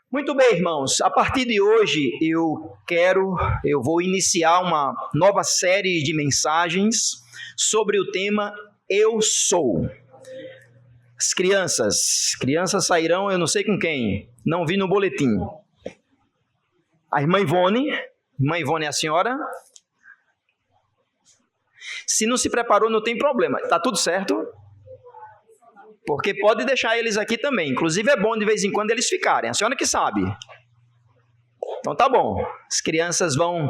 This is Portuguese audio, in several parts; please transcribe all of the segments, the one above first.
Muito bem, irmãos. A partir de hoje eu vou iniciar uma nova série de mensagens sobre o tema Eu Sou. As crianças sairão, eu não sei com quem, não vi no boletim. A irmã Ivone é a senhora? Se não se preparou, não tem problema, tá tudo certo? Porque pode deixar eles aqui também. Inclusive é bom de vez em quando eles ficarem. A senhora que sabe. Então tá bom. As crianças vão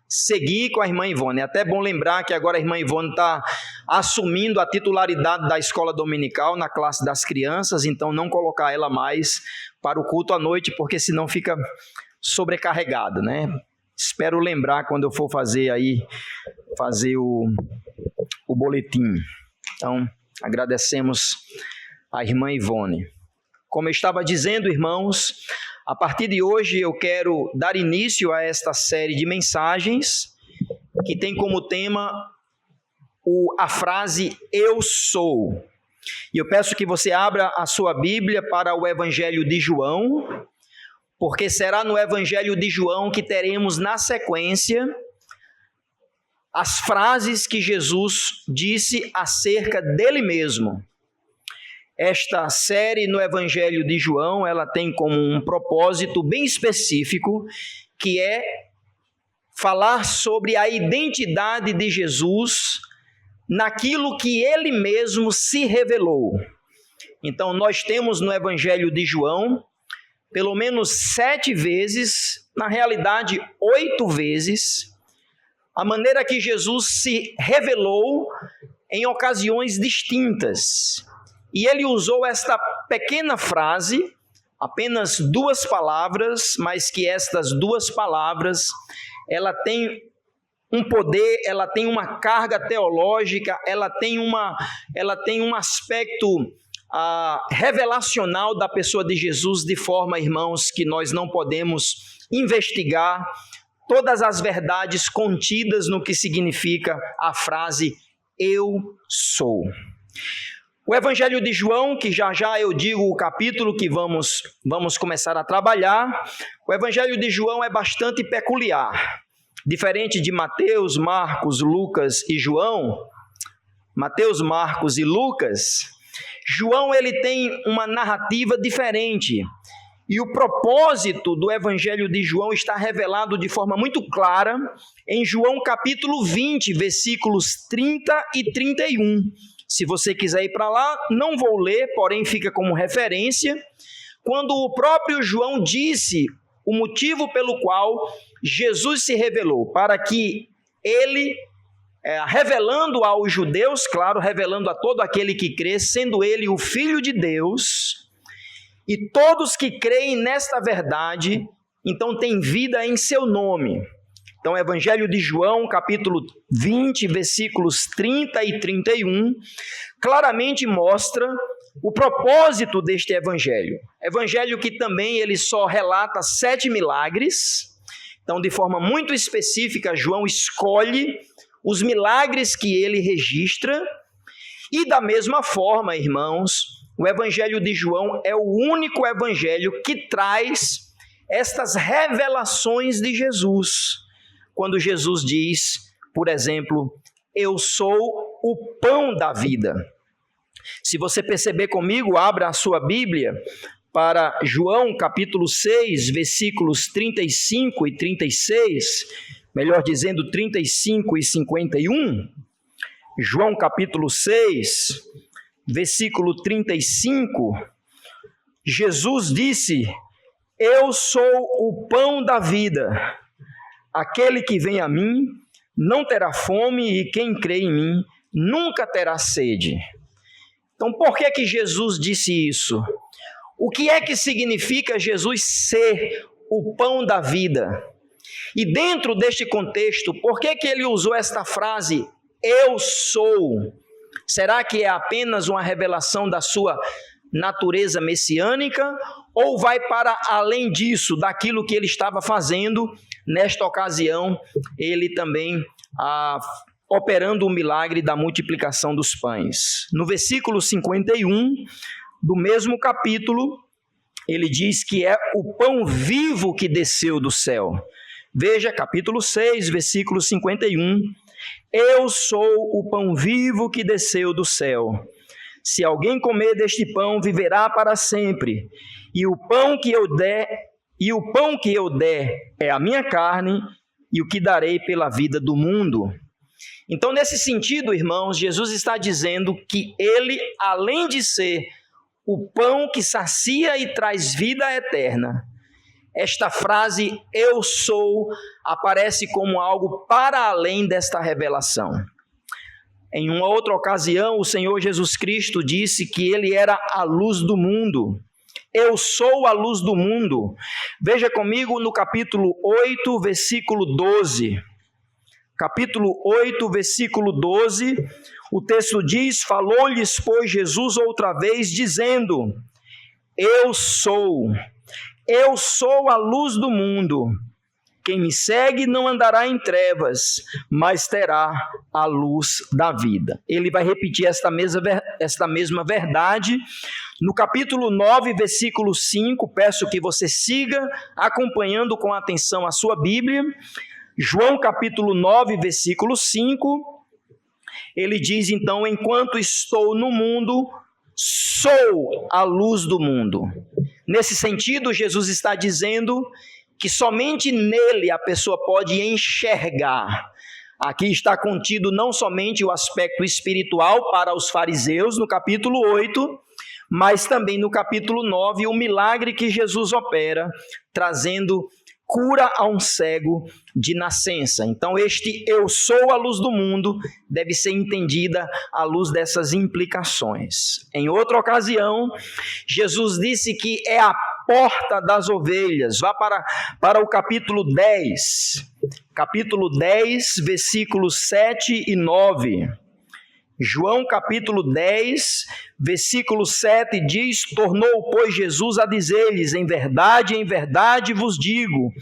seguir com a irmã Ivone. É até bom lembrar que agora a irmã Ivone está assumindo a titularidade da escola dominical na classe das crianças. Então não colocar ela mais para o culto à noite, porque senão fica sobrecarregado, né? Espero lembrar quando eu for fazer o boletim. Então agradecemos a irmã Ivone. Como eu estava dizendo, irmãos, a partir de hoje eu quero dar início a esta série de mensagens que tem como tema a frase Eu Sou. E eu peço que você abra a sua Bíblia para o Evangelho de João, porque será no Evangelho de João que teremos na sequência as frases que Jesus disse acerca dele mesmo. Esta série no Evangelho de João, ela tem como um propósito bem específico, que é falar sobre a identidade de Jesus naquilo que ele mesmo se revelou. Então, nós temos no Evangelho de João, pelo menos 7 vezes, na realidade 8 vezes, a maneira que Jesus se revelou em ocasiões distintas. E ele usou esta pequena frase, apenas 2 palavras, mas que estas 2 palavras, ela tem um poder, ela tem uma carga teológica, ela tem um aspecto revelacional da pessoa de Jesus, de forma, irmãos, que nós não podemos investigar todas as verdades contidas no que significa a frase Eu Sou. O Evangelho de João, que já eu digo o capítulo que vamos começar a trabalhar, o Evangelho de João é bastante peculiar. Diferente de Mateus, Marcos, Lucas e João, Mateus, Marcos e Lucas, João ele tem uma narrativa diferente. E o propósito do Evangelho de João está revelado de forma muito clara em João capítulo 20, versículos 30 e 31. Se você quiser ir para lá, não vou ler, porém fica como referência, quando o próprio João disse o motivo pelo qual Jesus se revelou, para que ele, revelando aos judeus, claro, revelando a todo aquele que crê, sendo ele o Filho de Deus, e todos que creem nesta verdade, então têm vida em seu nome. Então, Evangelho de João, capítulo 20, versículos 30 e 31, claramente mostra o propósito deste evangelho. Evangelho que também ele só relata 7 milagres. Então, de forma muito específica, João escolhe os milagres que ele registra. E da mesma forma, irmãos, o Evangelho de João é o único evangelho que traz estas revelações de Jesus. Quando Jesus diz, por exemplo, eu sou o pão da vida. Se você perceber comigo, abra a sua Bíblia para João capítulo 6, versículos 35 e 36, melhor dizendo 35 e 51. João capítulo 6, versículo 35, Jesus disse, eu sou o pão da vida. Aquele que vem a mim não terá fome e quem crê em mim nunca terá sede. Então, por que Jesus disse isso? O que é que significa Jesus ser o pão da vida? E dentro deste contexto, por que ele usou esta frase, eu sou? Será que é apenas uma revelação da sua natureza messiânica? Ou vai para além disso, daquilo que ele estava fazendo? Nesta ocasião, ele também operando o milagre da multiplicação dos pães. No versículo 51 do mesmo capítulo, ele diz que é o pão vivo que desceu do céu. Veja, capítulo 6, versículo 51. Eu sou o pão vivo que desceu do céu. Se alguém comer deste pão, viverá para sempre. E o pão que eu der é a minha carne, e o que darei pela vida do mundo. Então, nesse sentido, irmãos, Jesus está dizendo que ele, além de ser o pão que sacia e traz vida eterna, esta frase, eu sou, aparece como algo para além desta revelação. Em uma outra ocasião, o Senhor Jesus Cristo disse que ele era a luz do mundo. Eu sou a luz do mundo. Veja comigo no capítulo 8, versículo 12. Capítulo 8, versículo 12, o texto diz: falou-lhes, pois, Jesus outra vez, dizendo: eu sou a luz do mundo. Quem me segue não andará em trevas, mas terá a luz da vida. Ele vai repetir esta mesma verdade no capítulo 9, versículo 5. Peço que você siga acompanhando com atenção a sua Bíblia. João capítulo 9, versículo 5, ele diz então: enquanto estou no mundo, sou a luz do mundo. Nesse sentido, Jesus está dizendo que somente nele a pessoa pode enxergar. Aqui está contido não somente o aspecto espiritual para os fariseus, no capítulo 8, mas também no capítulo 9, o milagre que Jesus opera, trazendo cura a um cego de nascença. Então, este eu sou a luz do mundo deve ser entendida à luz dessas implicações. Em outra ocasião, Jesus disse que é a porta das ovelhas. Vá para o capítulo 10. Capítulo 10, versículos 7 e 9. João capítulo 10, versículo 7 diz: tornou, pois, Jesus a dizer-lhes: em verdade vos digo,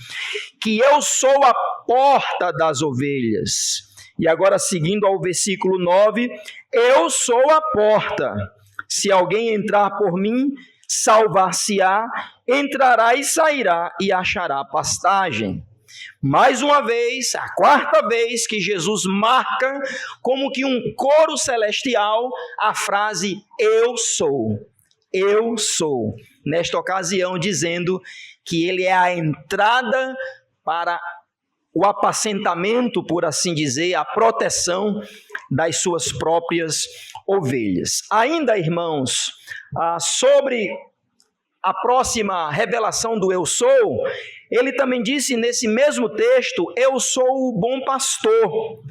que eu sou a porta das ovelhas. E agora, seguindo ao versículo 9, eu sou a porta. Se alguém entrar por mim, salvar-se-á, entrará e sairá e achará pastagem. Mais uma vez, a quarta vez que Jesus marca como que um coro celestial a frase eu sou, nesta ocasião dizendo que ele é a entrada para o apacentamento, por assim dizer, a proteção das suas próprias ovelhas. Ainda, irmãos, sobre a próxima revelação do eu sou, ele também disse nesse mesmo texto: eu sou o bom pastor.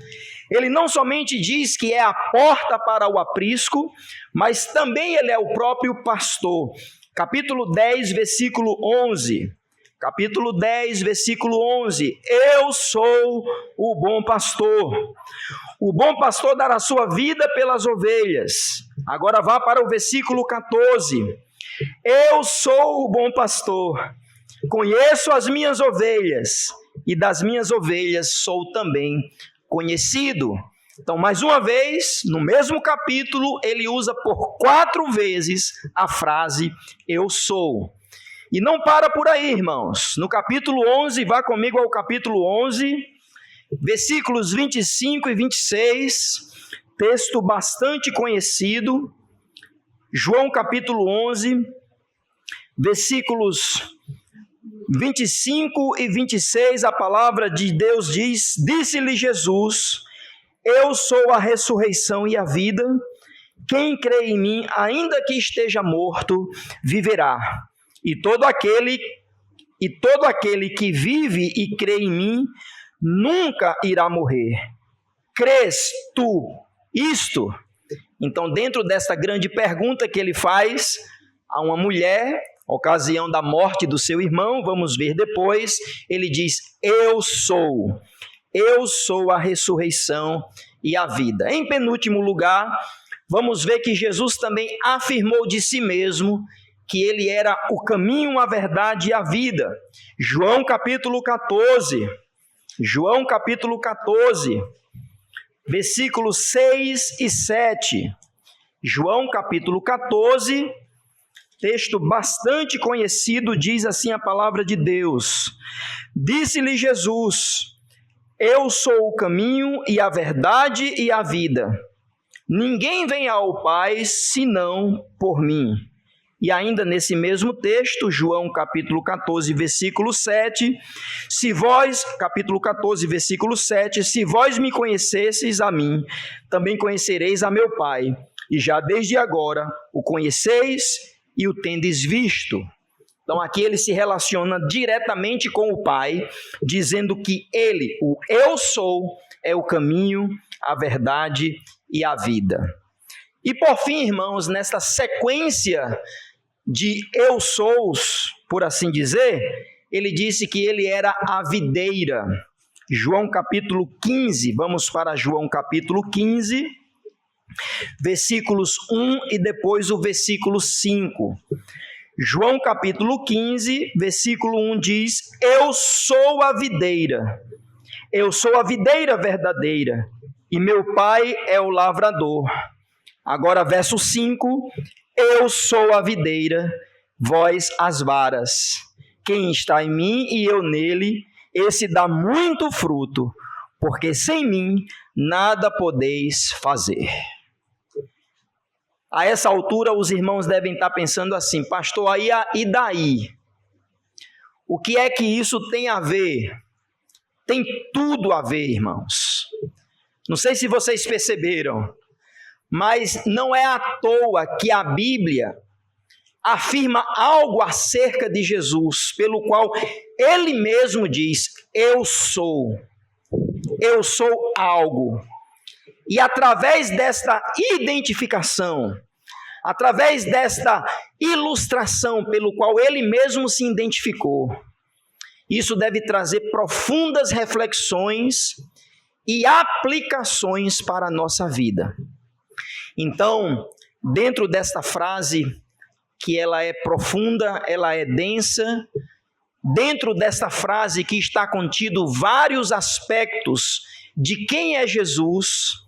Ele não somente diz que é a porta para o aprisco, mas também ele é o próprio pastor. Capítulo 10, versículo 11. Capítulo 10, versículo 11. Eu sou o bom pastor. O bom pastor dará sua vida pelas ovelhas. Agora vá para o versículo 14. Eu sou o bom pastor, conheço as minhas ovelhas, e das minhas ovelhas sou também conhecido. Então, mais uma vez, no mesmo capítulo, ele usa por 4 vezes a frase eu sou. E não para por aí, irmãos. No capítulo 11, vá comigo ao capítulo 11, versículos 25 e 26, texto bastante conhecido. João capítulo 11, versículos 25 e 26, a palavra de Deus diz: disse-lhe Jesus: eu sou a ressurreição e a vida, quem crê em mim, ainda que esteja morto, viverá. E todo aquele que vive e crê em mim, nunca irá morrer. Crês tu isto? Então, dentro dessa grande pergunta que ele faz a uma mulher, ocasião da morte do seu irmão, vamos ver depois, ele diz: eu sou a ressurreição e a vida. Em penúltimo lugar, vamos ver que Jesus também afirmou de si mesmo que ele era o caminho, a verdade e a vida. João capítulo 14, versículos 6 e 7. João capítulo 14, texto bastante conhecido, diz assim a palavra de Deus: disse-lhe Jesus: eu sou o caminho e a verdade e a vida. Ninguém vem ao Pai senão por mim. E ainda nesse mesmo texto, João capítulo 14, versículo 7, capítulo 14, versículo 7, se vós me conhecesseis a mim, também conhecereis a meu Pai, e já desde agora o conheceis e o tendes visto. Então aqui ele se relaciona diretamente com o Pai, dizendo que ele, o eu sou, é o caminho, a verdade e a vida. E por fim, irmãos, nesta sequência de eu sous, por assim dizer, ele disse que ele era a videira. João capítulo 15, vamos para João capítulo 15, versículos 1 e depois o versículo 5. João capítulo 15, versículo 1 diz: eu sou a videira verdadeira, e meu Pai é o lavrador. Agora verso 5, eu sou a videira, vós as varas. Quem está em mim e eu nele, esse dá muito fruto, porque sem mim nada podeis fazer. A essa altura os irmãos devem estar pensando assim: pastor, e daí? O que é que isso tem a ver? Tem tudo a ver, irmãos. Não sei se vocês perceberam, mas não é à toa que a Bíblia afirma algo acerca de Jesus, pelo qual ele mesmo diz: eu sou algo. E através desta identificação, através desta ilustração pelo qual ele mesmo se identificou, isso deve trazer profundas reflexões e aplicações para a nossa vida. Então, dentro desta frase, que ela é profunda, ela é densa, dentro desta frase que está contido vários aspectos de quem é Jesus,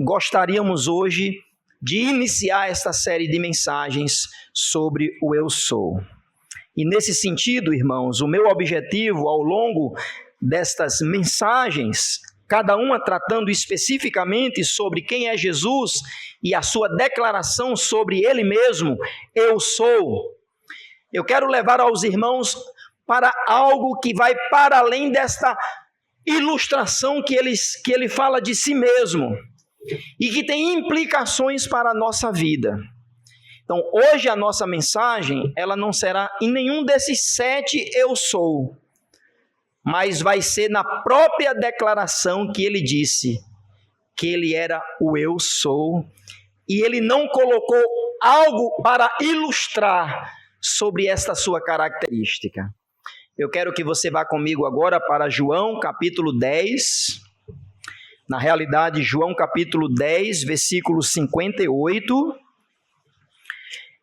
gostaríamos hoje de iniciar esta série de mensagens sobre o eu sou. E nesse sentido, irmãos, o meu objetivo ao longo destas mensagens, cada uma tratando especificamente sobre quem é Jesus e a sua declaração sobre ele mesmo, eu sou. Eu quero levar aos irmãos para algo que vai para além desta ilustração que ele fala de si mesmo e que tem implicações para a nossa vida. Então, hoje a nossa mensagem, ela não será em nenhum desses 7 eu sou, mas vai ser na própria declaração que ele disse que ele era o eu sou, e ele não colocou algo para ilustrar sobre esta sua característica. Eu quero que você vá comigo agora para João capítulo 10, na realidade João capítulo 10, versículo 58,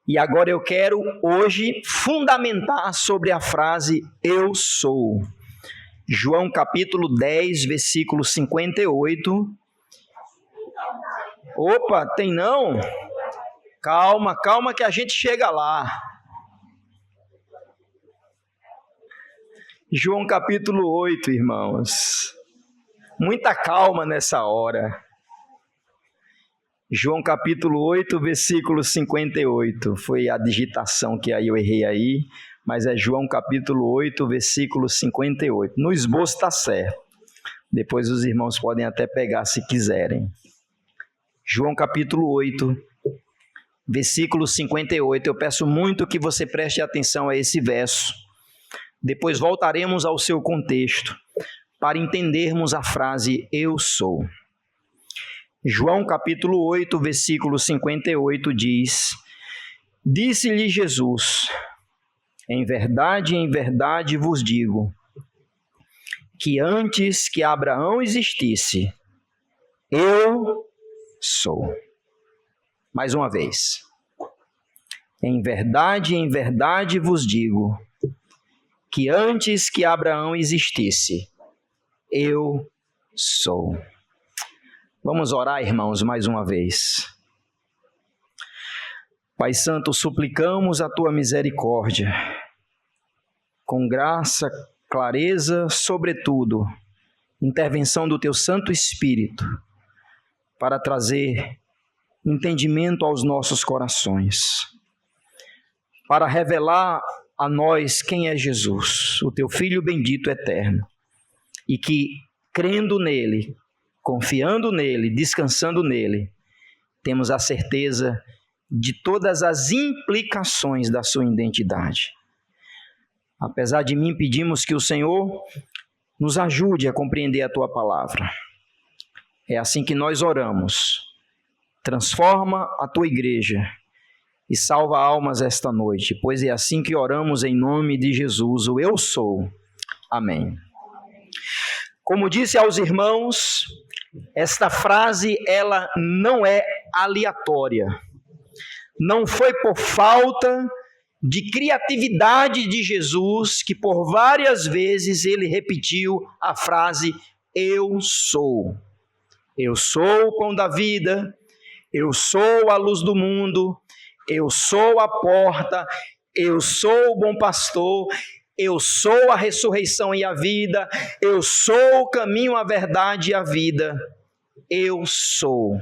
e agora eu quero hoje fundamentar sobre a frase eu sou. João capítulo 10, versículo 58. Opa, tem não? Calma que a gente chega lá. João capítulo 8, irmãos. Muita calma nessa hora. João capítulo 8, versículo 58. Foi a digitação que aí eu errei aí, mas é João capítulo 8, versículo 58. No esboço está certo. Depois os irmãos podem até pegar se quiserem. João capítulo 8, versículo 58. Eu peço muito que você preste atenção a esse verso. Depois voltaremos ao seu contexto para entendermos a frase eu sou. João capítulo 8, versículo 58 diz: disse-lhe Jesus: em verdade vos digo, que antes que Abraão existisse, eu sou. Mais uma vez. Em verdade vos digo, que antes que Abraão existisse, eu sou. Vamos orar, irmãos, mais uma vez. Pai Santo, suplicamos a Tua misericórdia, com graça, clareza, sobretudo, intervenção do Teu Santo Espírito, para trazer entendimento aos nossos corações, para revelar a nós quem é Jesus, o Teu Filho bendito eterno, e que, crendo nele, confiando nele, descansando nele, temos a certeza de todas as implicações da sua identidade. Apesar de mim, pedimos que o Senhor nos ajude a compreender a Tua palavra. É assim que nós oramos. Transforma a Tua igreja e salva almas esta noite, pois é assim que oramos em nome de Jesus, o Eu Sou. Amém. Como disse aos irmãos, esta frase ela não é aleatória. Não foi por falta de criatividade de Jesus que por várias vezes ele repetiu a frase Eu sou. Eu sou o pão da vida, eu sou a luz do mundo, eu sou a porta, eu sou o bom pastor, eu sou a ressurreição e a vida, eu sou o caminho, a verdade e a vida. Eu sou.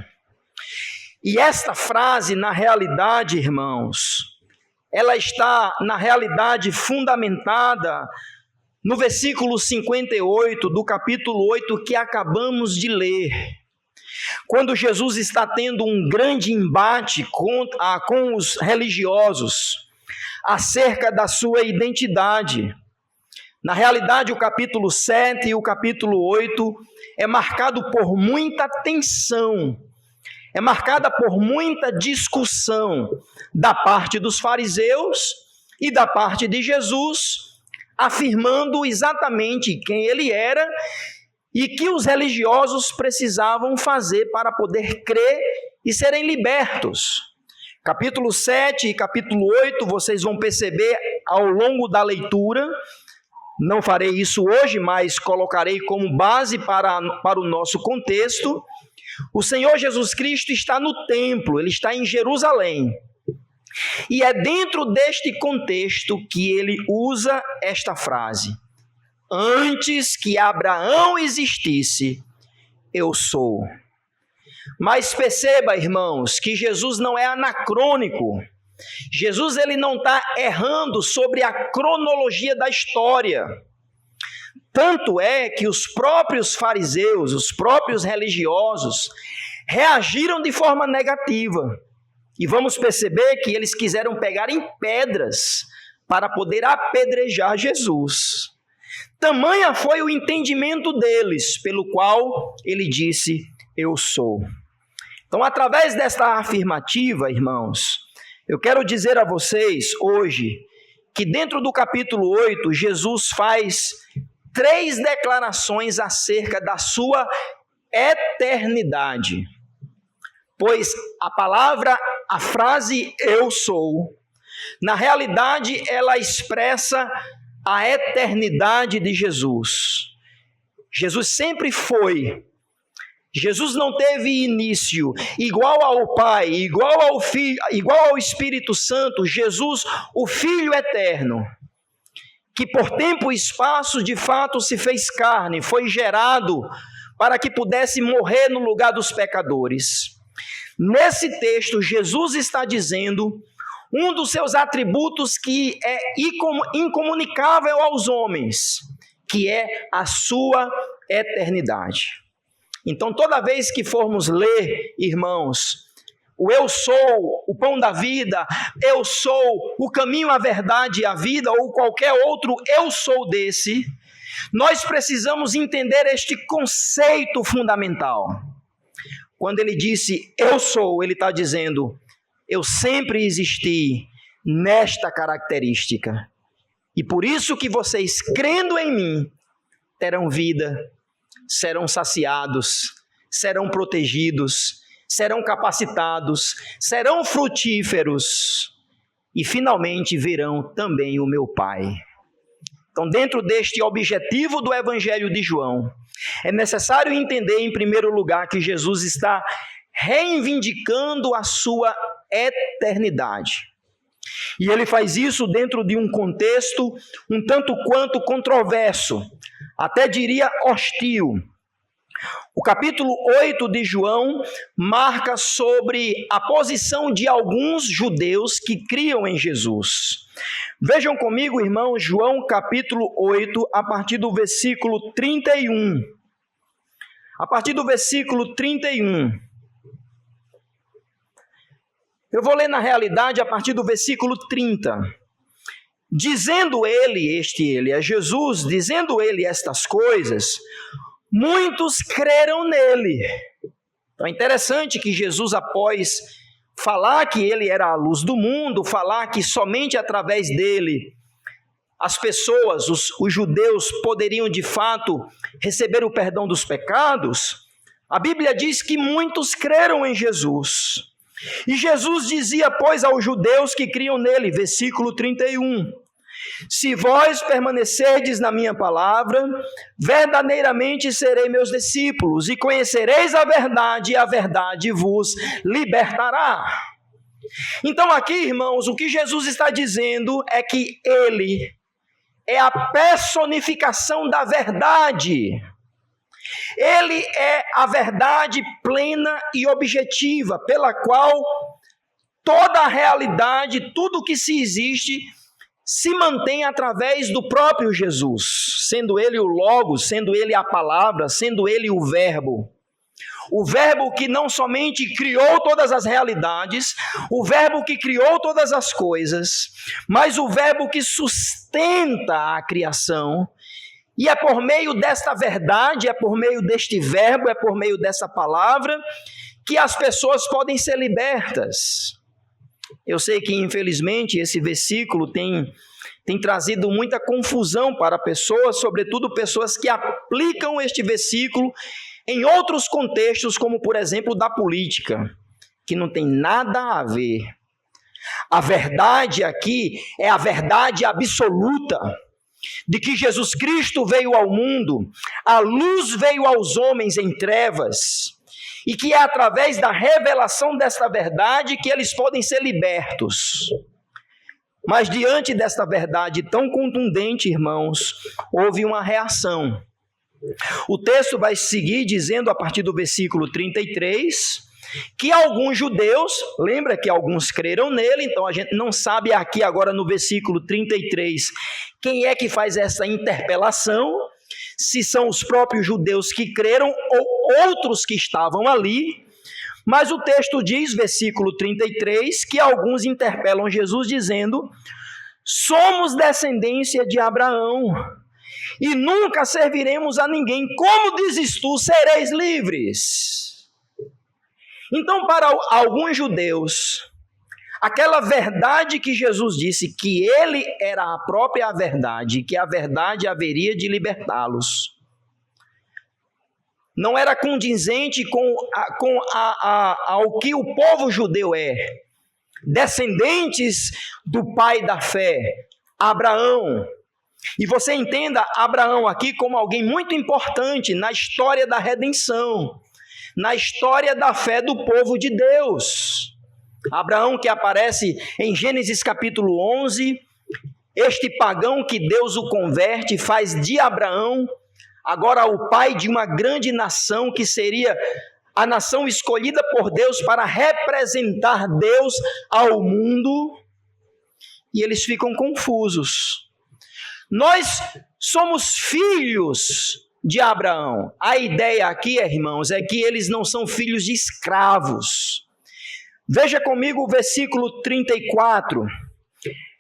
E esta frase, na realidade, irmãos, ela está, na realidade, fundamentada no versículo 58 do capítulo 8 que acabamos de ler. Quando Jesus está tendo um grande embate com os religiosos acerca da sua identidade. Na realidade, o capítulo 7 e o capítulo 8 é marcado por muita tensão, é marcada por muita discussão da parte dos fariseus e da parte de Jesus, afirmando exatamente quem ele era e que os religiosos precisavam fazer para poder crer e serem libertos. Capítulo 7 e capítulo 8, vocês vão perceber ao longo da leitura, não farei isso hoje, mas colocarei como base para o nosso contexto. O Senhor Jesus Cristo está no templo, ele está em Jerusalém. E é dentro deste contexto que ele usa esta frase: antes que Abraão existisse, eu sou. Mas perceba, irmãos, que Jesus não é anacrônico. Jesus ele não está errando sobre a cronologia da história. Tanto é que os próprios fariseus, os próprios religiosos, reagiram de forma negativa. E vamos perceber que eles quiseram pegar em pedras para poder apedrejar Jesus. Tamanha foi o entendimento deles, pelo qual ele disse, eu sou. Então, através desta afirmativa, irmãos, eu quero dizer a vocês hoje que dentro do capítulo 8, Jesus faz 3 declarações acerca da sua eternidade. Pois a frase eu sou, na realidade ela expressa a eternidade de Jesus. Jesus sempre foi. Jesus não teve início, igual ao Pai, igual ao Filho, igual ao Espírito Santo. Jesus, o Filho eterno, que por tempo e espaço de fato se fez carne, foi gerado para que pudesse morrer no lugar dos pecadores. Nesse texto, Jesus está dizendo um dos seus atributos que é incomunicável aos homens, que é a sua eternidade. Então, toda vez que formos ler, irmãos, o eu sou o pão da vida, eu sou o caminho, a verdade e a vida, ou qualquer outro eu sou desse, nós precisamos entender este conceito fundamental. Quando ele disse eu sou, ele está dizendo, eu sempre existi nesta característica. E por isso que vocês, crendo em mim, terão vida, serão saciados, serão protegidos, serão capacitados, serão frutíferos e finalmente verão também o meu Pai. Então, dentro deste objetivo do Evangelho de João, é necessário entender, em primeiro lugar, que Jesus está reivindicando a sua eternidade. E ele faz isso dentro de um contexto um tanto quanto controverso, até diria hostil. O capítulo 8 de João marca sobre a posição de alguns judeus que criam em Jesus. Vejam comigo, irmãos, João capítulo 8, a partir do versículo 31. A partir do versículo 31. Eu vou ler na realidade a partir do versículo 30. Dizendo ele, ele é Jesus, dizendo ele estas coisas, muitos creram nele. Então é interessante que Jesus, após falar que ele era a luz do mundo, falar que somente através dele as pessoas, os judeus, poderiam de fato receber o perdão dos pecados, a Bíblia diz que muitos creram em Jesus. E Jesus dizia, pois, aos judeus que criam nele, versículo 31, se vós permanecerdes na minha palavra, verdadeiramente serei meus discípulos, e conhecereis a verdade vos libertará. Então aqui, irmãos, o que Jesus está dizendo é que ele é a personificação da verdade. Ele é a verdade plena e objetiva, pela qual toda a realidade, tudo que se existe, se mantém através do próprio Jesus, sendo ele o Logos, sendo ele a palavra, sendo ele o Verbo. O Verbo que não somente criou todas as realidades, o Verbo que criou todas as coisas, mas o Verbo que sustenta a criação. E é por meio desta verdade, é por meio deste Verbo, é por meio dessa palavra, que as pessoas podem ser libertas. Eu sei que, infelizmente, esse versículo tem trazido muita confusão para pessoas, sobretudo pessoas que aplicam este versículo em outros contextos, como, por exemplo, da política, que não tem nada a ver. A verdade aqui é a verdade absoluta, de que Jesus Cristo veio ao mundo, a luz veio aos homens em trevas, e que é através da revelação desta verdade que eles podem ser libertos. Mas diante desta verdade tão contundente, irmãos, houve uma reação. O texto vai seguir dizendo, a partir do versículo 33, que alguns judeus, lembra que alguns creram nele, então a gente não sabe aqui agora no versículo 33 quem é que faz essa interpelação, se são os próprios judeus que creram ou outros que estavam ali, mas o texto diz, versículo 33, que alguns interpelam Jesus dizendo, somos descendência de Abraão e nunca serviremos a ninguém, como dizes tu, sereis livres? Então, para alguns judeus, aquela verdade que Jesus disse que ele era a própria verdade, que a verdade haveria de libertá-los, não era condizente ao que o povo judeu é. Descendentes do pai da fé, Abraão. E você entenda Abraão aqui como alguém muito importante na história da redenção, na história da fé do povo de Deus. Abraão que aparece em Gênesis capítulo 11, este pagão que Deus o converte, faz de Abraão agora o pai de uma grande nação que seria a nação escolhida por Deus para representar Deus ao mundo, e eles ficam confusos. Nós somos filhos de Abraão. A ideia aqui, irmãos, é que eles não são filhos de escravos. Veja comigo o versículo 34.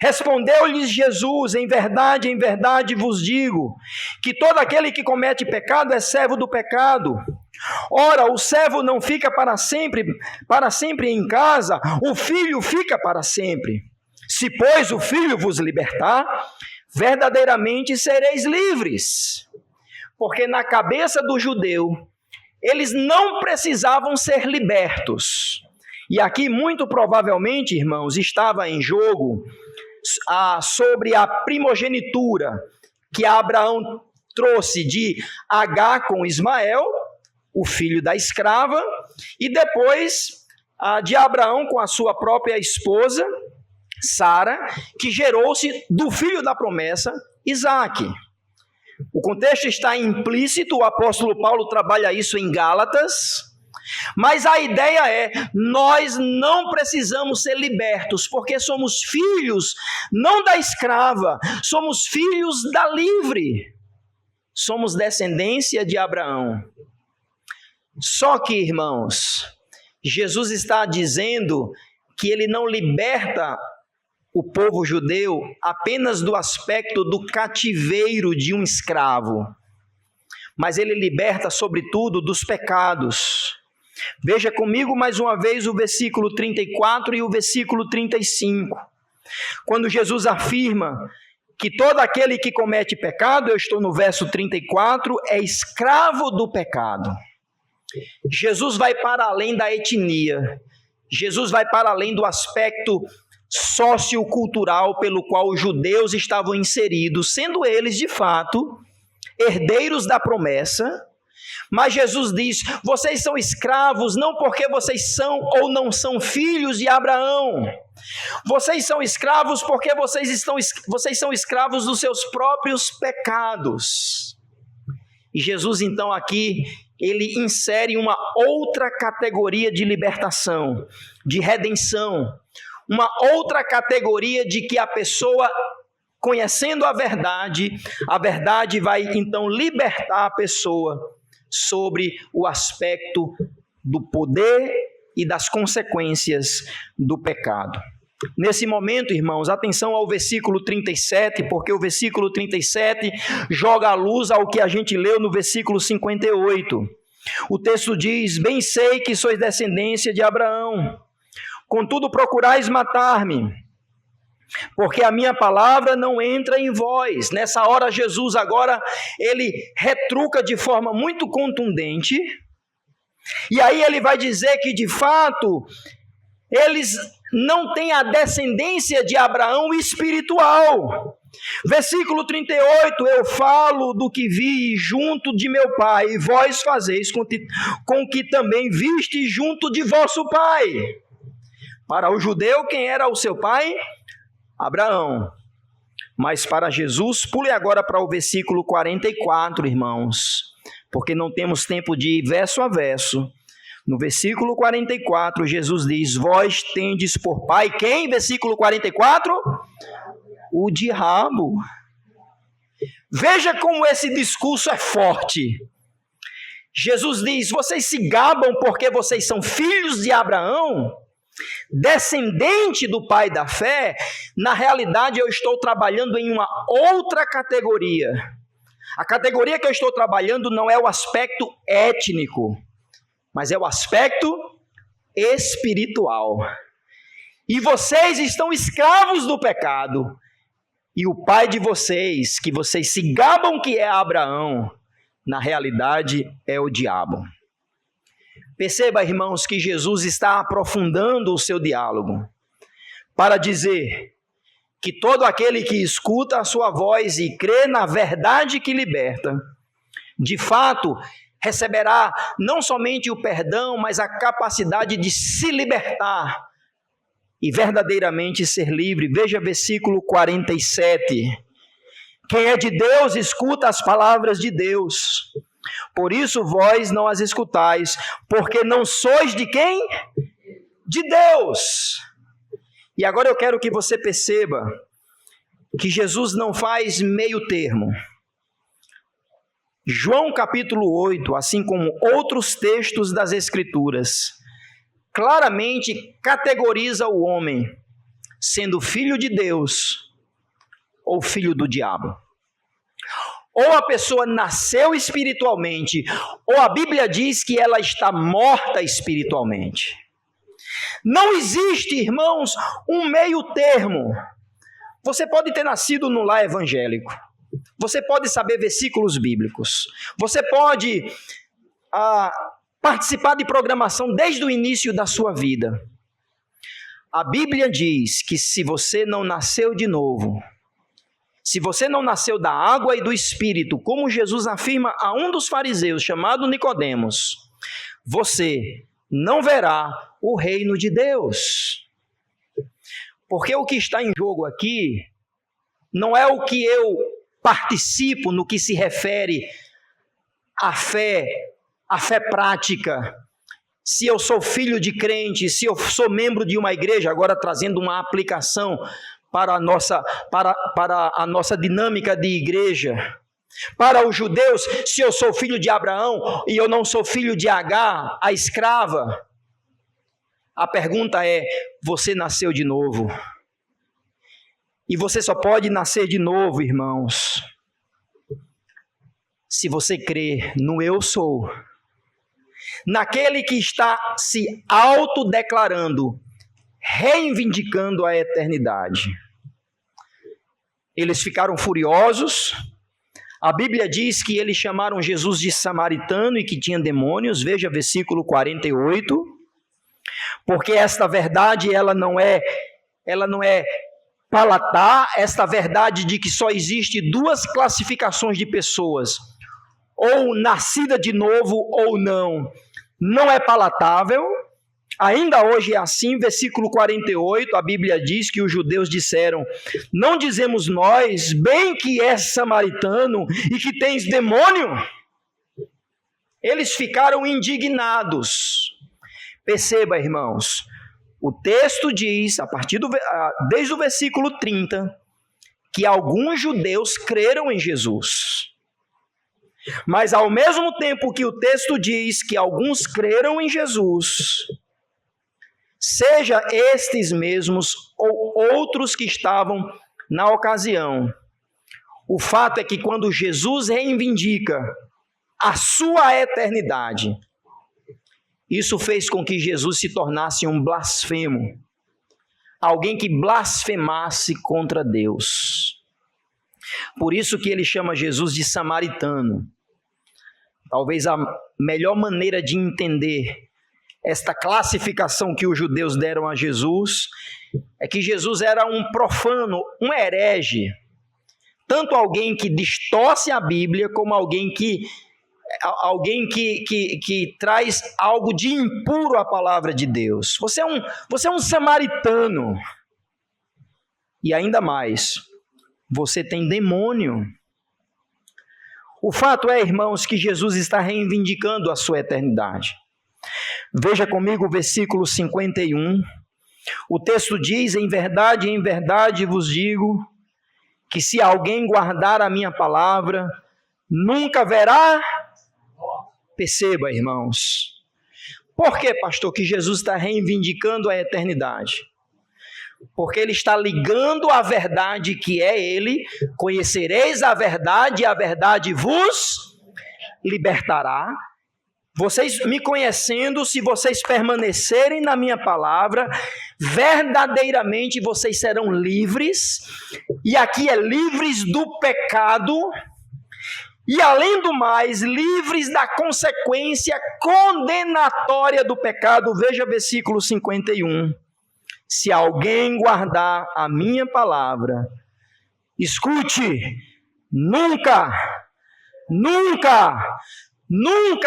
Respondeu-lhes Jesus, em verdade vos digo, que todo aquele que comete pecado é servo do pecado. Ora, o servo não fica para sempre em casa, o filho fica para sempre. Se, pois, o filho vos libertar, verdadeiramente sereis livres. Porque na cabeça do judeu, eles não precisavam ser libertos. E aqui, muito provavelmente, irmãos, estava em jogo sobre a primogenitura que Abraão trouxe de Agar com Ismael, o filho da escrava, e depois de Abraão com a sua própria esposa, Sara, que gerou-se do filho da promessa, Isaque. O contexto está implícito, o apóstolo Paulo trabalha isso em Gálatas, mas a ideia é, nós não precisamos ser libertos, porque somos filhos, não da escrava, somos filhos da livre, somos descendência de Abraão. Só que, irmãos, Jesus está dizendo que ele não liberta o povo judeu apenas do aspecto do cativeiro de um escravo, mas ele liberta, sobretudo, dos pecados. Veja comigo mais uma vez o versículo 34 e o versículo 35. Quando Jesus afirma que todo aquele que comete pecado, eu estou no verso 34, é escravo do pecado. Jesus vai para além da etnia. Jesus vai para além do aspecto sociocultural pelo qual os judeus estavam inseridos, sendo eles, de fato, herdeiros da promessa. Mas Jesus diz, vocês são escravos não porque vocês são ou não são filhos de Abraão. Vocês são escravos porque vocês são escravos dos seus próprios pecados. E Jesus, então, aqui, ele insere uma outra categoria de libertação, de redenção, uma outra categoria de que a pessoa, conhecendo a verdade vai então libertar a pessoa sobre o aspecto do poder e das consequências do pecado. Nesse momento, irmãos, atenção ao versículo 37, porque o versículo 37 joga a luz ao que a gente leu no versículo 58. O texto diz, bem sei que sois descendência de Abraão, contudo procurais matar-me, porque a minha palavra não entra em vós. Nessa hora Jesus agora, ele retruca de forma muito contundente, e aí ele vai dizer que de fato, eles não têm a descendência de Abraão espiritual. Versículo 38, eu falo do que vi junto de meu pai, e vós fazeis com que também viste junto de vosso pai. Para o judeu, quem era o seu pai? Abraão. Mas para Jesus, pule agora para o versículo 44, irmãos, porque não temos tempo de ir verso a verso. No versículo 44, Jesus diz, vós tendes por pai quem? Versículo 44? O diabo. Veja como esse discurso é forte. Jesus diz, vocês se gabam porque vocês são filhos de Abraão, descendente do pai da fé. Na realidade, eu estou trabalhando em uma outra categoria. A categoria que eu estou trabalhando não é o aspecto étnico, mas é o aspecto espiritual. E vocês estão escravos do pecado. E o pai de vocês, que vocês se gabam que é Abraão, na realidade é o diabo. Perceba, irmãos, que Jesus está aprofundando o seu diálogo para dizer que todo aquele que escuta a sua voz e crê na verdade que liberta, de fato, receberá não somente o perdão, mas a capacidade de se libertar e verdadeiramente ser livre. Veja versículo 47. Quem é de Deus, escuta as palavras de Deus. Por isso vós não as escutais, porque não sois de quem? De Deus. E agora eu quero que você perceba que Jesus não faz meio termo. João capítulo 8, assim como outros textos das Escrituras, claramente categoriza o homem sendo filho de Deus ou filho do diabo. Ou a pessoa nasceu espiritualmente, ou a Bíblia diz que ela está morta espiritualmente. Não existe, irmãos, um meio termo. Você pode ter nascido no lar evangélico, você pode saber versículos bíblicos, você pode participar de programação desde o início da sua vida. A Bíblia diz que se você não nasceu de novo, se você não nasceu da água e do Espírito, como Jesus afirma a um dos fariseus chamado Nicodemos, você não verá o reino de Deus. Porque o que está em jogo aqui não é o que eu participo no que se refere à fé prática. Se eu sou filho de crente, se eu sou membro de uma igreja, agora trazendo uma aplicação para a nossa dinâmica de igreja. Para os judeus, se eu sou filho de Abraão e eu não sou filho de Agar, a escrava, a pergunta é: você nasceu de novo? E você só pode nascer de novo, irmãos, se você crer no eu sou, naquele que está se autodeclarando, reivindicando a eternidade. Eles ficaram furiosos. A Bíblia diz que eles chamaram Jesus de samaritano e que tinha demônios. Veja versículo 48. Porque esta verdade, ela não é palatar, esta verdade de que só existe duas classificações de pessoas, ou nascida de novo ou não é palatável. Ainda hoje é assim. Versículo 48, a Bíblia diz que os judeus disseram: não dizemos nós, bem que és samaritano e que tens demônio? Eles ficaram indignados. Perceba, irmãos, o texto diz, desde o versículo 30, que alguns judeus creram em Jesus. Mas ao mesmo tempo que o texto diz que alguns creram em Jesus, seja estes mesmos ou outros que estavam na ocasião, o fato é que quando Jesus reivindica a sua eternidade, isso fez com que Jesus se tornasse um blasfemo, alguém que blasfemasse contra Deus. Por isso que ele chama Jesus de samaritano. Talvez a melhor maneira de entender esta classificação que os judeus deram a Jesus é que Jesus era um profano, um herege, tanto alguém que distorce a Bíblia, como alguém que traz algo de impuro à palavra de Deus. Você é um samaritano. E ainda mais, você tem demônio. O fato é, irmãos, que Jesus está reivindicando a sua eternidade. Veja comigo o versículo 51. O texto diz: em verdade vos digo, que se alguém guardar a minha palavra, nunca verá. Perceba, irmãos. Por que, pastor, que Jesus está reivindicando a eternidade? Porque ele está ligando a verdade que é ele. Conhecereis a verdade e a verdade vos libertará. Vocês me conhecendo, se vocês permanecerem na minha palavra, verdadeiramente vocês serão livres. E aqui é livres do pecado. E além do mais, livres da consequência condenatória do pecado. Veja versículo 51. Se alguém guardar a minha palavra, escute, nunca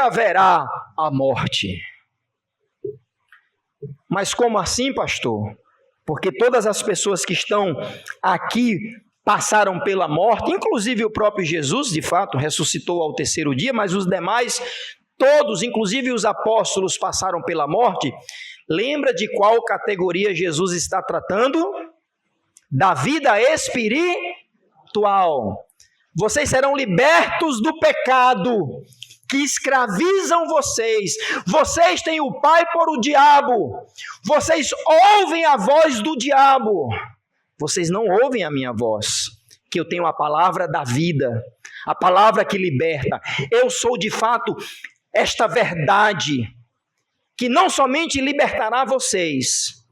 verá a morte. Mas como assim, pastor? Porque todas as pessoas que estão aqui passaram pela morte, inclusive o próprio Jesus, de fato, ressuscitou ao terceiro dia, mas os demais, todos, inclusive os apóstolos, passaram pela morte. Lembra de qual categoria Jesus está tratando? Da vida espiritual. Vocês serão libertos do pecado que escravizam vocês. Vocês têm o pai por o diabo. Vocês ouvem a voz do diabo. Vocês não ouvem a minha voz, que eu tenho a palavra da vida, a palavra que liberta. Eu sou de fato esta verdade, que não somente libertará vocês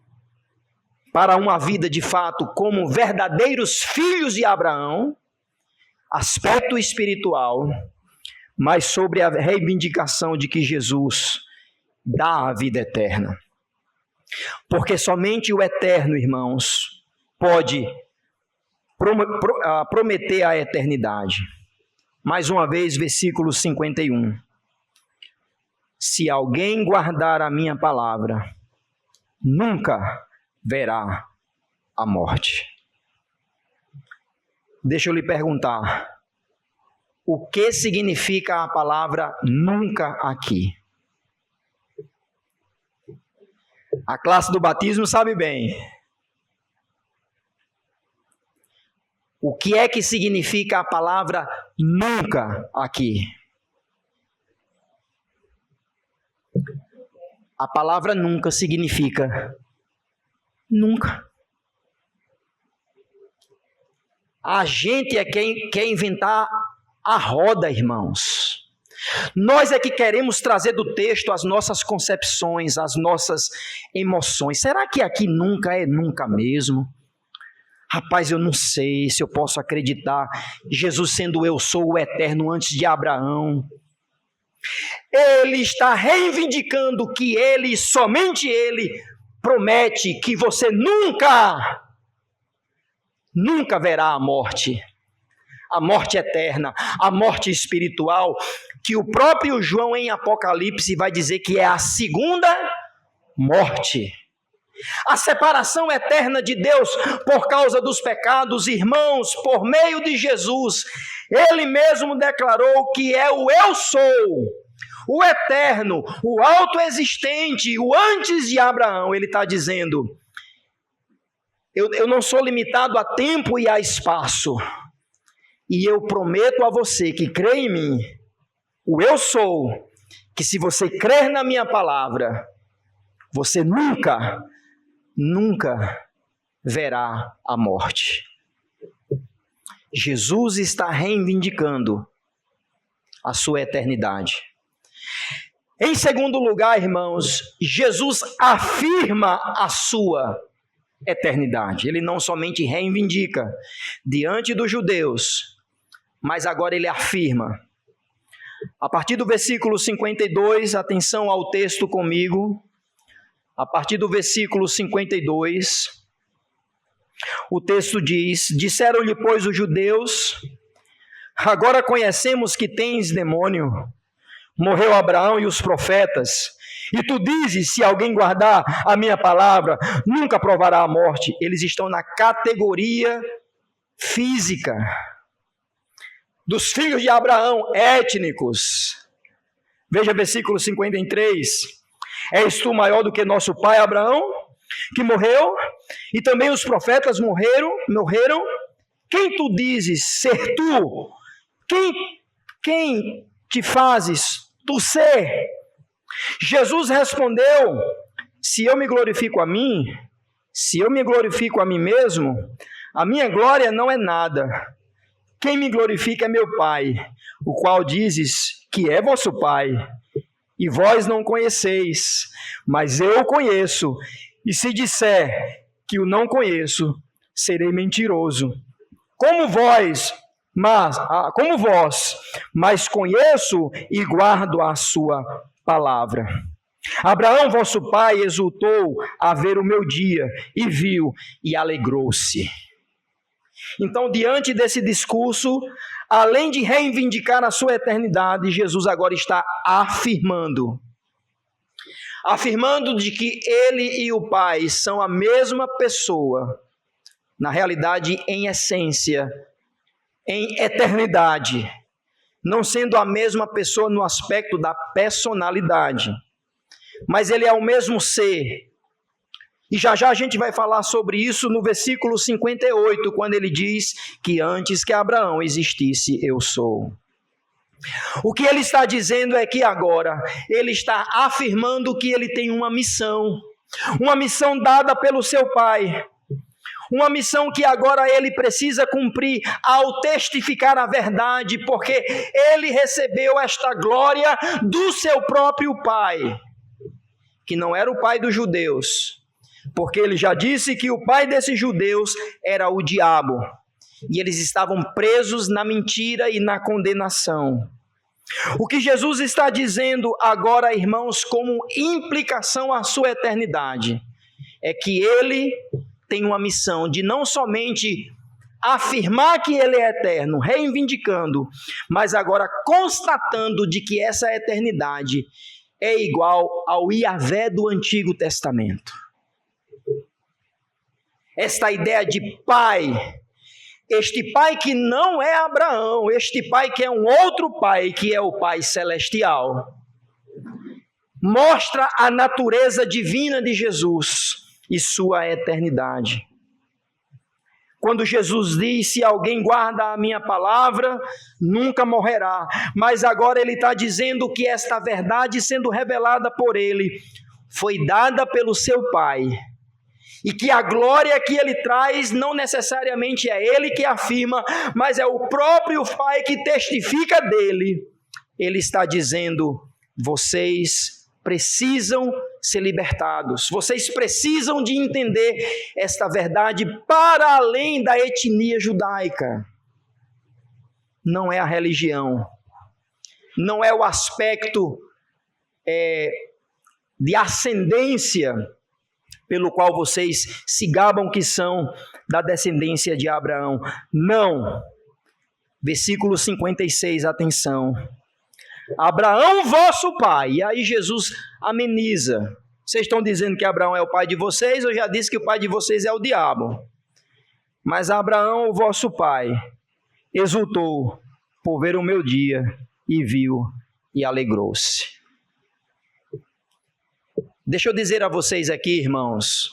para uma vida de fato como verdadeiros filhos de Abraão, aspecto espiritual, mas sobre a reivindicação de que Jesus dá a vida eterna. Porque somente o eterno, irmãos, pode prometer a eternidade. Mais uma vez, versículo 51. se alguém guardar a minha palavra, nunca verá a morte. Deixa eu lhe perguntar, o que significa a palavra nunca aqui? A classe do batismo sabe bem. O que é que significa a palavra nunca aqui? A palavra nunca significa nunca. A gente é quem quer inventar a roda, irmãos. Nós é que queremos trazer do texto as nossas concepções, as nossas emoções. Será que aqui nunca é nunca mesmo? Rapaz, eu não sei se eu posso acreditar. Jesus sendo eu sou o eterno antes de Abraão. Ele está reivindicando que ele, somente ele, promete que você nunca verá a morte eterna, a morte espiritual, que o próprio João em Apocalipse vai dizer que é a segunda morte. A separação eterna de Deus por causa dos pecados, irmãos, por meio de Jesus, ele mesmo declarou que é o eu sou, o eterno, o autoexistente, o antes de Abraão. Ele está dizendo, eu não sou limitado a tempo e a espaço. E eu prometo a você que crê em mim, o eu sou, que se você crer na minha palavra, você nunca verá a morte. Jesus está reivindicando a sua eternidade. Em segundo lugar, irmãos, Jesus afirma a sua eternidade. Ele não somente reivindica diante dos judeus, mas agora ele afirma. A partir do versículo 52, atenção ao texto comigo. A partir do versículo 52, o texto diz: disseram-lhe, pois, os judeus: agora conhecemos que tens demônio. Morreu Abraão e os profetas, e tu dizes, se alguém guardar a minha palavra, nunca provará a morte. Eles estão na categoria física dos filhos de Abraão, étnicos. Veja versículo 53. És tu maior do que nosso pai Abraão, que morreu, e também os profetas morreram. Quem tu dizes ser tu? Quem te fazes tu ser? Jesus respondeu: se eu me glorifico a mim, se eu me glorifico a mim mesmo, a minha glória não é nada. Quem me glorifica é meu Pai, o qual dizes que é vosso Pai, e vós não conheceis, mas eu o conheço, e se disser que o não conheço, serei mentiroso. Como vós, mas conheço e guardo a sua palavra. Abraão, vosso pai, exultou a ver o meu dia, e viu, e alegrou-se. Então, diante desse discurso, além de reivindicar a sua eternidade, Jesus agora está afirmando de que ele e o Pai são a mesma pessoa, na realidade, em essência, em eternidade, não sendo a mesma pessoa no aspecto da personalidade, mas ele é o mesmo ser. E já a gente vai falar sobre isso no versículo 58, quando ele diz que antes que Abraão existisse, eu sou. O que ele está dizendo é que agora ele está afirmando que ele tem uma missão dada pelo seu Pai, uma missão que agora ele precisa cumprir ao testificar a verdade, porque ele recebeu esta glória do seu próprio Pai, que não era o pai dos judeus, porque ele já disse que o pai desses judeus era o diabo, e eles estavam presos na mentira e na condenação. O que Jesus está dizendo agora, irmãos, como implicação à sua eternidade, é que ele tem uma missão de não somente afirmar que ele é eterno, reivindicando, mas agora constatando de que essa eternidade é igual ao Iavé do Antigo Testamento. Esta ideia de pai, este pai que não é Abraão, este pai que é um outro pai, que é o Pai Celestial, mostra a natureza divina de Jesus e sua eternidade. Quando Jesus diz, se alguém guarda a minha palavra, nunca morrerá. Mas agora ele está dizendo que esta verdade, sendo revelada por ele, foi dada pelo seu Pai. E que a glória que ele traz não necessariamente é ele que afirma, mas é o próprio Pai que testifica dele. Ele está dizendo, vocês precisam ser libertados. Vocês precisam de entender esta verdade para além da etnia judaica. Não é a religião. Não é o aspecto de ascendência pelo qual vocês se gabam que são da descendência de Abraão. Não. Versículo 56, atenção. Abraão, vosso pai. E aí Jesus ameniza. Vocês estão dizendo que Abraão é o pai de vocês? Eu já disse que o pai de vocês é o diabo. Mas Abraão, o vosso pai, exultou por ver o meu dia e viu e alegrou-se. Deixa eu dizer a vocês aqui, irmãos,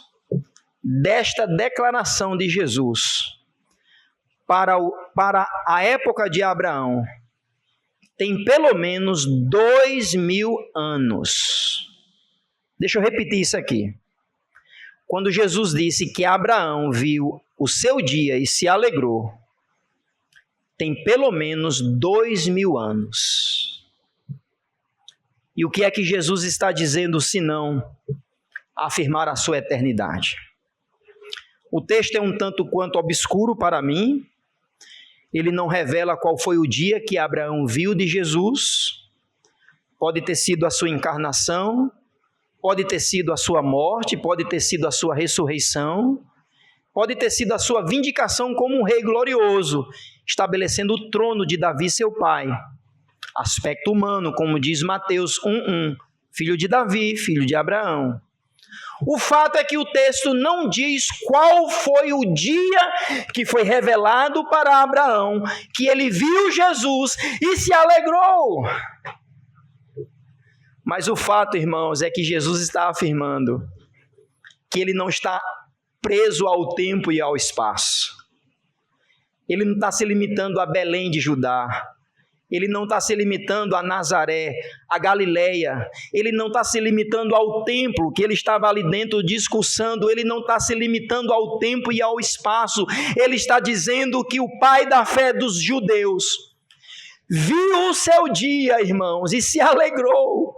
desta declaração de Jesus para a época de Abraão, tem pelo menos 2000 anos. Deixa eu repetir isso aqui. Quando Jesus disse que Abraão viu o seu dia e se alegrou, tem pelo menos 2000 anos. E o que é que Jesus está dizendo, senão afirmar a sua eternidade? O texto é um tanto quanto obscuro para mim. Ele não revela qual foi o dia que Abraão viu de Jesus. Pode ter sido a sua encarnação, pode ter sido a sua morte, pode ter sido a sua ressurreição, pode ter sido a sua vindicação como um rei glorioso, estabelecendo o trono de Davi, seu pai. Aspecto humano, como diz Mateus 1:1, filho de Davi, filho de Abraão. O fato é que o texto não diz qual foi o dia que foi revelado para Abraão, que ele viu Jesus e se alegrou. Mas o fato, irmãos, é que Jesus está afirmando que ele não está preso ao tempo e ao espaço. Ele não está se limitando a Belém de Judá. Ele não está se limitando a Nazaré, a Galileia. Ele não está se limitando ao templo que ele estava ali dentro discursando. Ele não está se limitando ao tempo e ao espaço. Ele está dizendo que o pai da fé dos judeus viu o seu dia, irmãos, e se alegrou.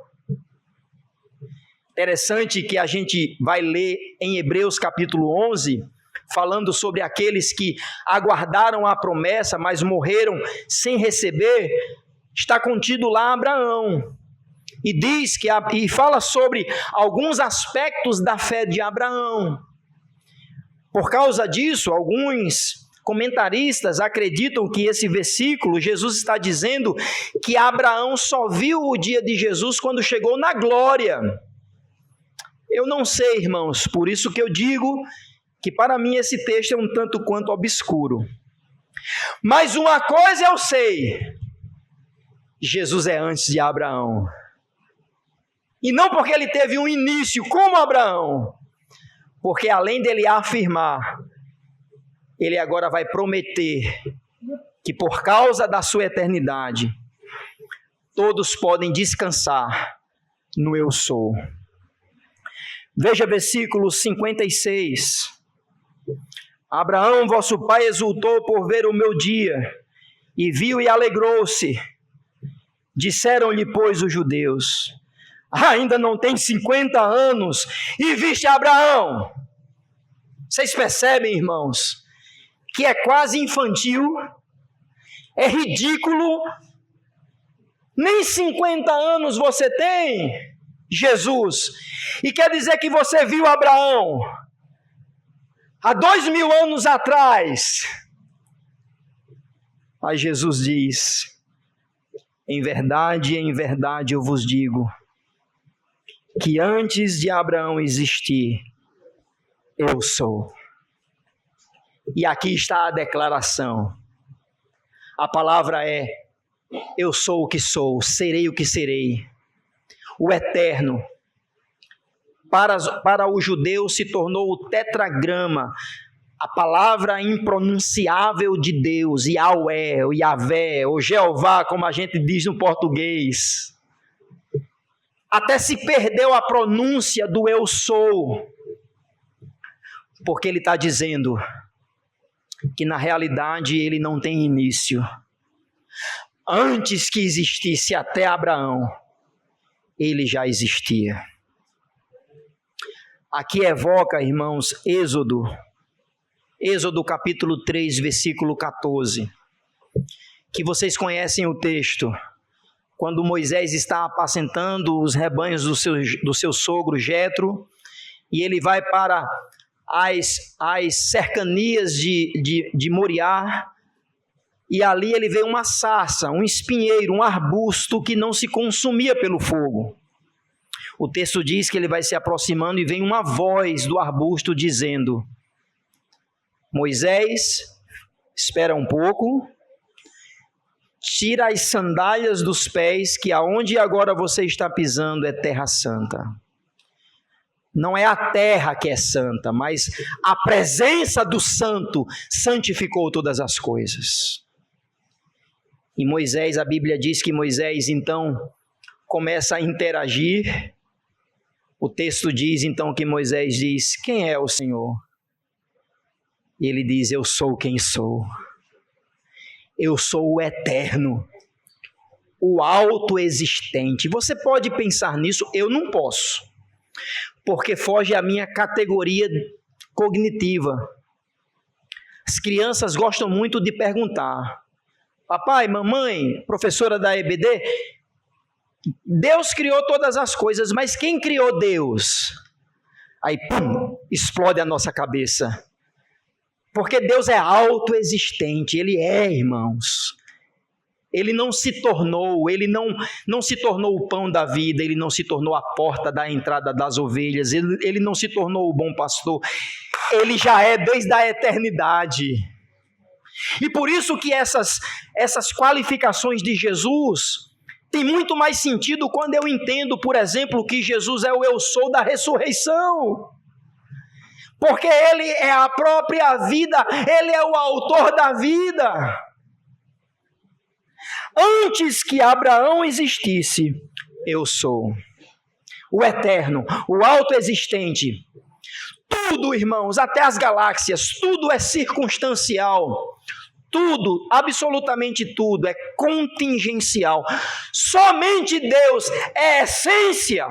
Interessante que a gente vai ler em Hebreus capítulo 11, falando sobre aqueles que aguardaram a promessa, mas morreram sem receber. Está contido lá Abraão. E diz que e fala sobre alguns aspectos da fé de Abraão. Por causa disso, alguns comentaristas acreditam que esse versículo, Jesus está dizendo que Abraão só viu o dia de Jesus quando chegou na glória. Eu não sei, irmãos, por isso que eu digo que para mim esse texto é um tanto quanto obscuro. Mas uma coisa eu sei, Jesus é antes de Abraão. E não porque ele teve um início como Abraão, porque além dele afirmar, ele agora vai prometer que por causa da sua eternidade, todos podem descansar no eu sou. Veja versículo 56. Abraão, vosso pai, exultou por ver o meu dia, e viu e alegrou-se. Disseram-lhe, pois, os judeus: ainda não tem 50 anos, e viste Abraão? Vocês percebem, irmãos, que é quase infantil, é ridículo. Nem 50 anos você tem, Jesus, e quer dizer que você viu Abraão há 2000 anos atrás. Aí Jesus diz: em verdade eu vos digo, que antes de Abraão existir, eu sou. E aqui está a declaração. A palavra é: eu sou o que sou, serei o que serei. O eterno. Para o judeu se tornou o tetragrama, a palavra impronunciável de Deus, Yahweh, ou Yahvé, ou Jeová, como a gente diz no português. Até se perdeu a pronúncia do eu sou, porque ele está dizendo que na realidade ele não tem início. Antes que existisse até Abraão, ele já existia. Aqui evoca, irmãos, Êxodo capítulo 3, versículo 14, que vocês conhecem o texto, quando Moisés está apacentando os rebanhos do seu sogro Jetro, e ele vai para as cercanias de Moriá, e ali ele vê uma sarça, um espinheiro, um arbusto que não se consumia pelo fogo. O texto diz que ele vai se aproximando e vem uma voz do arbusto dizendo: Moisés, espera um pouco, tira as sandálias dos pés, que aonde agora você está pisando é terra santa. Não é a terra que é santa, mas a presença do santo santificou todas as coisas. E Moisés, a Bíblia diz que Moisés então começa a interagir. O texto diz então que Moisés diz: quem é o Senhor? E ele diz: eu sou quem sou. Eu sou o eterno, o autoexistente. Você pode pensar nisso, eu não posso, porque foge à minha categoria cognitiva. As crianças gostam muito de perguntar: papai, mamãe, professora da EBD, Deus criou todas as coisas, mas quem criou Deus? Aí, pum, explode a nossa cabeça. Porque Deus é autoexistente, Ele é, irmãos. Ele não se tornou, Ele não se tornou o pão da vida, Ele não se tornou a porta da entrada das ovelhas, Ele não se tornou o bom pastor. Ele já é desde a eternidade. E por isso que essas qualificações de Jesus tem muito mais sentido quando eu entendo, por exemplo, que Jesus é o eu sou da ressurreição. Porque Ele é a própria vida, Ele é o autor da vida. Antes que Abraão existisse, eu sou. O eterno, o autoexistente. Tudo, irmãos, até as galáxias, tudo é circunstancial. Tudo, absolutamente tudo, é contingencial. Somente Deus é essência.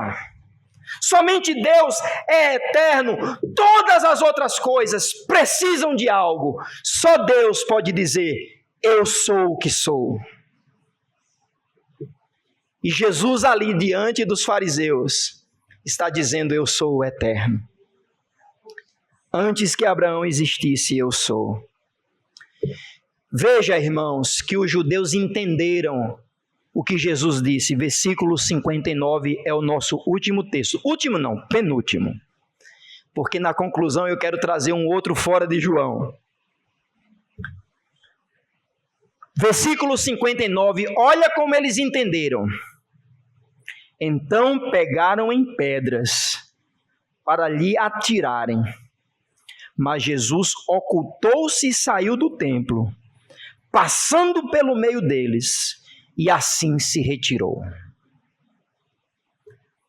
Somente Deus é eterno. Todas as outras coisas precisam de algo. Só Deus pode dizer: eu sou o que sou. E Jesus ali diante dos fariseus está dizendo: eu sou o eterno. Antes que Abraão existisse, eu sou. Veja, irmãos, que os judeus entenderam o que Jesus disse. Versículo 59 é o nosso último texto. Último não, penúltimo. Porque na conclusão eu quero trazer um outro fora de João. Versículo 59, olha como eles entenderam. Então pegaram em pedras para lhe atirarem. Mas Jesus ocultou-se e saiu do templo, passando pelo meio deles, e assim se retirou.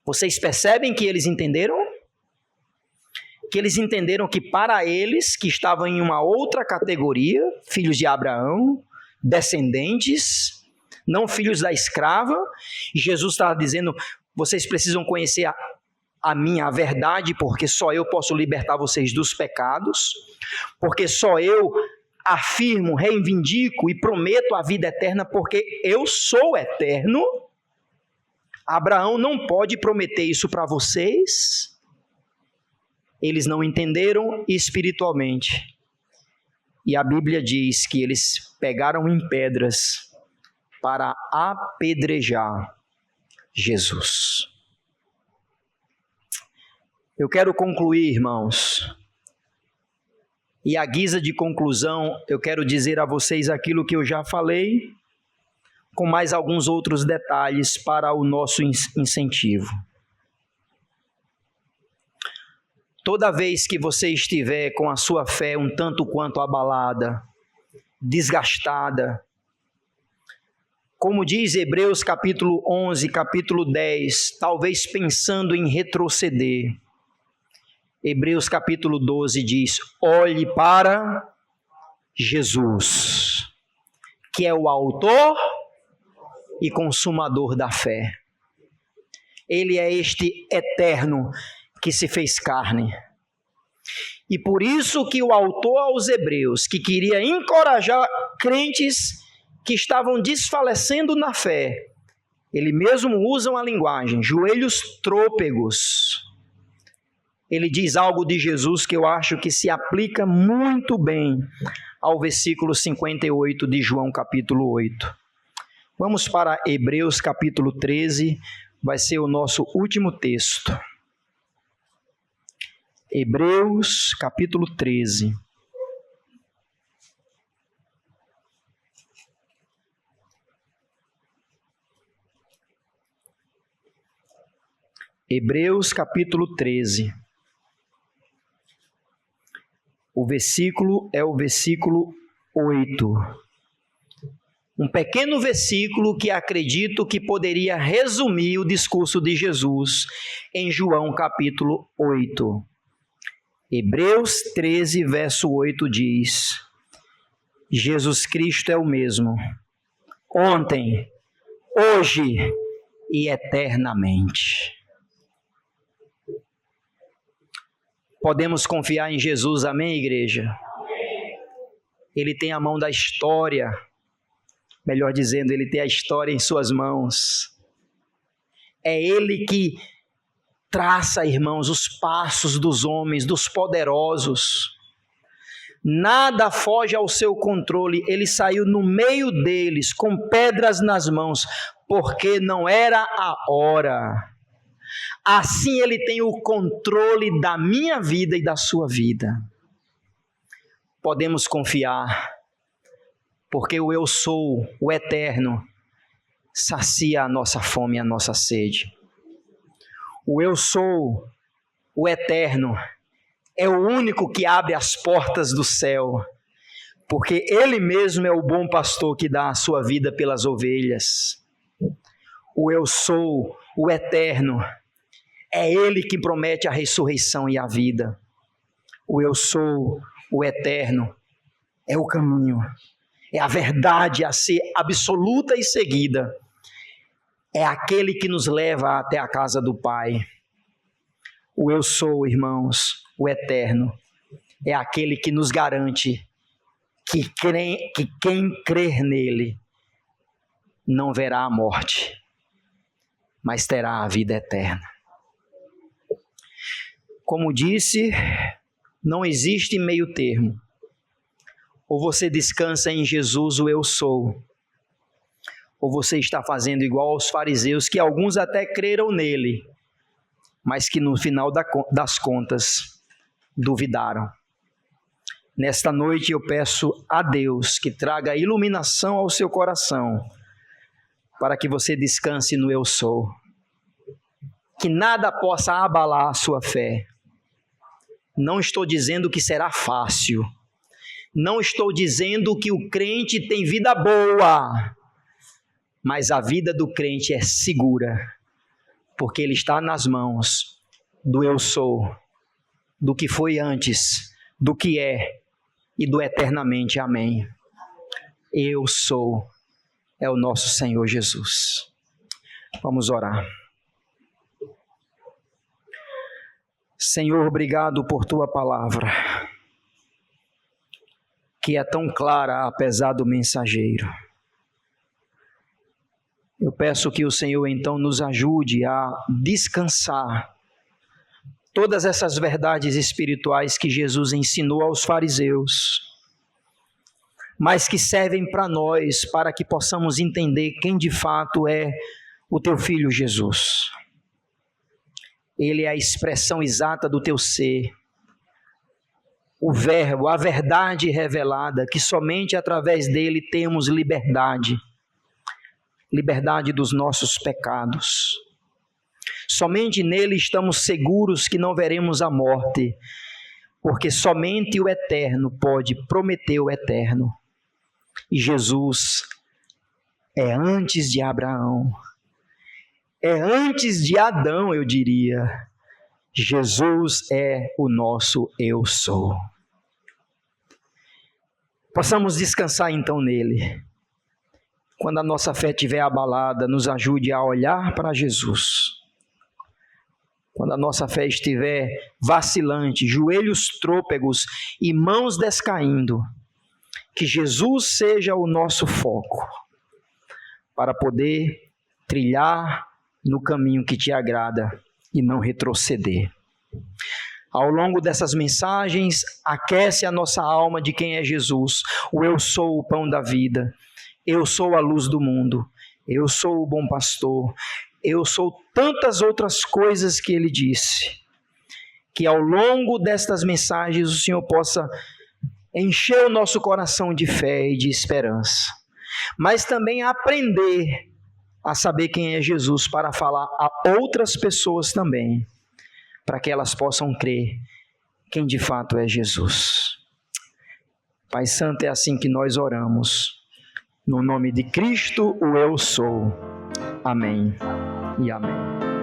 Vocês percebem que eles entenderam? Que eles entenderam que para eles, que estavam em uma outra categoria, filhos de Abraão, descendentes, não filhos da escrava, e Jesus estava dizendo: vocês precisam conhecer a verdade, porque só eu posso libertar vocês dos pecados, porque só eu afirmo, reivindico e prometo a vida eterna, porque eu sou eterno. Abraão não pode prometer isso para vocês. Eles não entenderam espiritualmente. E a Bíblia diz que eles pegaram em pedras para apedrejar Jesus. Eu quero concluir, irmãos. E à guisa de conclusão, eu quero dizer a vocês aquilo que eu já falei, com mais alguns outros detalhes para o nosso incentivo. Toda vez que você estiver com a sua fé um tanto quanto abalada, desgastada, como diz Hebreus capítulo 11, capítulo 10, talvez pensando em retroceder, Hebreus capítulo 12 diz: olhe para Jesus, que é o autor e consumador da fé. Ele é este eterno que se fez carne. E por isso que o autor aos Hebreus, que queria encorajar crentes que estavam desfalecendo na fé, ele mesmo usa uma linguagem, joelhos trôpegos. Ele diz algo de Jesus que eu acho que se aplica muito bem ao versículo 58 de João capítulo 8. Vamos para Hebreus capítulo 13, vai ser o nosso último texto. Hebreus capítulo 13. Hebreus capítulo 13. O versículo é o versículo 8. Um pequeno versículo que acredito que poderia resumir o discurso de Jesus em João capítulo 8. Hebreus 13, verso 8 diz: Jesus Cristo é o mesmo, ontem, hoje e eternamente. Podemos confiar em Jesus, amém, igreja? Ele tem a mão da história, melhor dizendo, ele tem a história em suas mãos. É ele que traça, irmãos, os passos dos homens, dos poderosos. Nada foge ao seu controle. Ele saiu no meio deles, com pedras nas mãos, porque não era a hora. Assim ele tem o controle da minha vida e da sua vida. Podemos confiar, porque o eu sou, o eterno, sacia a nossa fome e a nossa sede. O eu sou, o eterno, é o único que abre as portas do céu, porque ele mesmo é o bom pastor que dá a sua vida pelas ovelhas. O eu sou, o eterno, é ele que promete a ressurreição e a vida. O eu sou, o eterno, é o caminho, é a verdade a ser absoluta e seguida. É aquele que nos leva até a casa do Pai. O eu sou, irmãos, o eterno, é aquele que nos garante que quem crer nele não verá a morte, mas terá a vida eterna. Como disse, não existe meio termo. Ou você descansa em Jesus, o eu sou, ou você está fazendo igual aos fariseus, que alguns até creram nele, mas que no final das contas duvidaram. Nesta noite eu peço a Deus que traga iluminação ao seu coração, para que você descanse no eu sou. Que nada possa abalar a sua fé. Não estou dizendo que será fácil. Não estou dizendo que o crente tem vida boa. Mas a vida do crente é segura, porque ele está nas mãos do eu sou, do que foi antes, do que é e do eternamente. Amém. Eu sou, é o nosso Senhor Jesus. Vamos orar. Senhor, obrigado por tua palavra, que é tão clara apesar do mensageiro. Eu peço que o Senhor então nos ajude a descansar todas essas verdades espirituais que Jesus ensinou aos fariseus, mas que servem para nós, para que possamos entender quem de fato é o teu Filho Jesus. Ele é a expressão exata do teu ser. O Verbo, a verdade revelada, que somente através dele temos liberdade. Liberdade dos nossos pecados. Somente nele estamos seguros que não veremos a morte, porque somente o Eterno pode prometer o Eterno. E Jesus é antes de Abraão, é antes de Adão, eu diria. Jesus é o nosso eu sou. Possamos descansar então nele. Quando a nossa fé estiver abalada, nos ajude a olhar para Jesus. Quando a nossa fé estiver vacilante, joelhos trôpegos e mãos descaindo, que Jesus seja o nosso foco, para poder trilhar no caminho que te agrada e não retroceder. Ao longo dessas mensagens, aquece a nossa alma de quem é Jesus. O eu sou o pão da vida, eu sou a luz do mundo, eu sou o bom pastor, eu sou tantas outras coisas que ele disse. Que ao longo destas mensagens o Senhor possa encher o nosso coração de fé e de esperança, mas também aprender a saber quem é Jesus para falar a outras pessoas também, para que elas possam crer quem de fato é Jesus. Pai Santo, é assim que nós oramos, no nome de Cristo, o eu sou. Amém e amém.